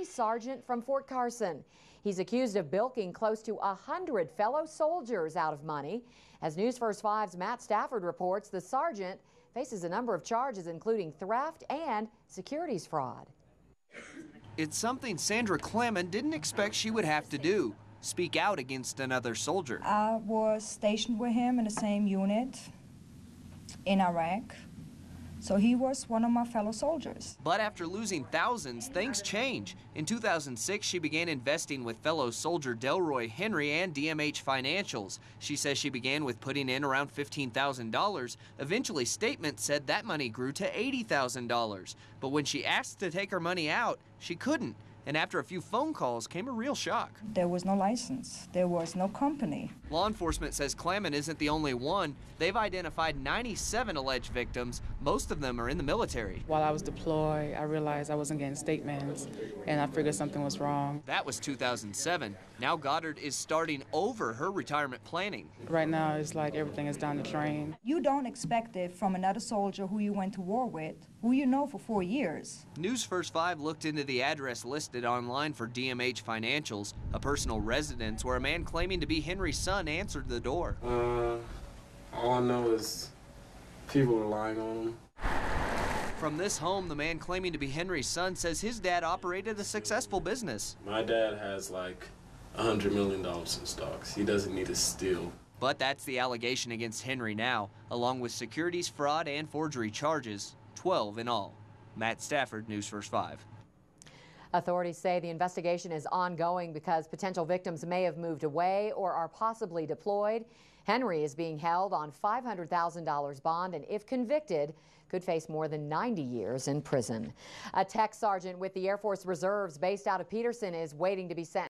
sergeant from Fort Carson. He's accused of bilking close to 100 fellow soldiers out of money. As News First 5's Matt Stafford reports, the sergeant faces a number of charges, including theft and securities fraud. It's something Sandra Clement didn't expect she would have to do, speak out against another soldier. I was stationed with him in the same unit in Iraq, so he was one of my fellow soldiers. But after losing thousands, things change. In 2006, she began investing with fellow soldier Delroy Henry and DMH Financials. She says she began with putting in around $15,000. Eventually, statements said that money grew to $80,000. But when she asked to take her money out, she couldn't. And after a few phone calls came a real shock. There was no license. There was no company. Law enforcement says Clement isn't the only one. They've identified 97 alleged victims. Most of them are in the military. While I was deployed, I realized I wasn't getting statements, and I figured something was wrong. That was 2007. Now Goddard is starting over her retirement planning. Right now, it's like everything is down the drain. You don't expect it from another soldier who you went to war with, who you know for 4 years. News First 5 looked into the address listed online for DMH Financials, a personal residence where a man claiming to be Henry's son answered the door. All I know is people are lying on him. From this home, the man claiming to be Henry's son says his dad operated a successful business. My dad has like $100 million in stocks. He doesn't need to steal. But that's the allegation against Henry now, along with securities fraud and forgery charges, 12 in all. Matt Stafford, News First 5. Authorities say the investigation is ongoing because potential victims may have moved away or are possibly deployed. Henry is being held on $500,000 bond and, if convicted, could face more than 90 years in prison. A tech sergeant with the Air Force Reserves based out of Peterson is waiting to be sentenced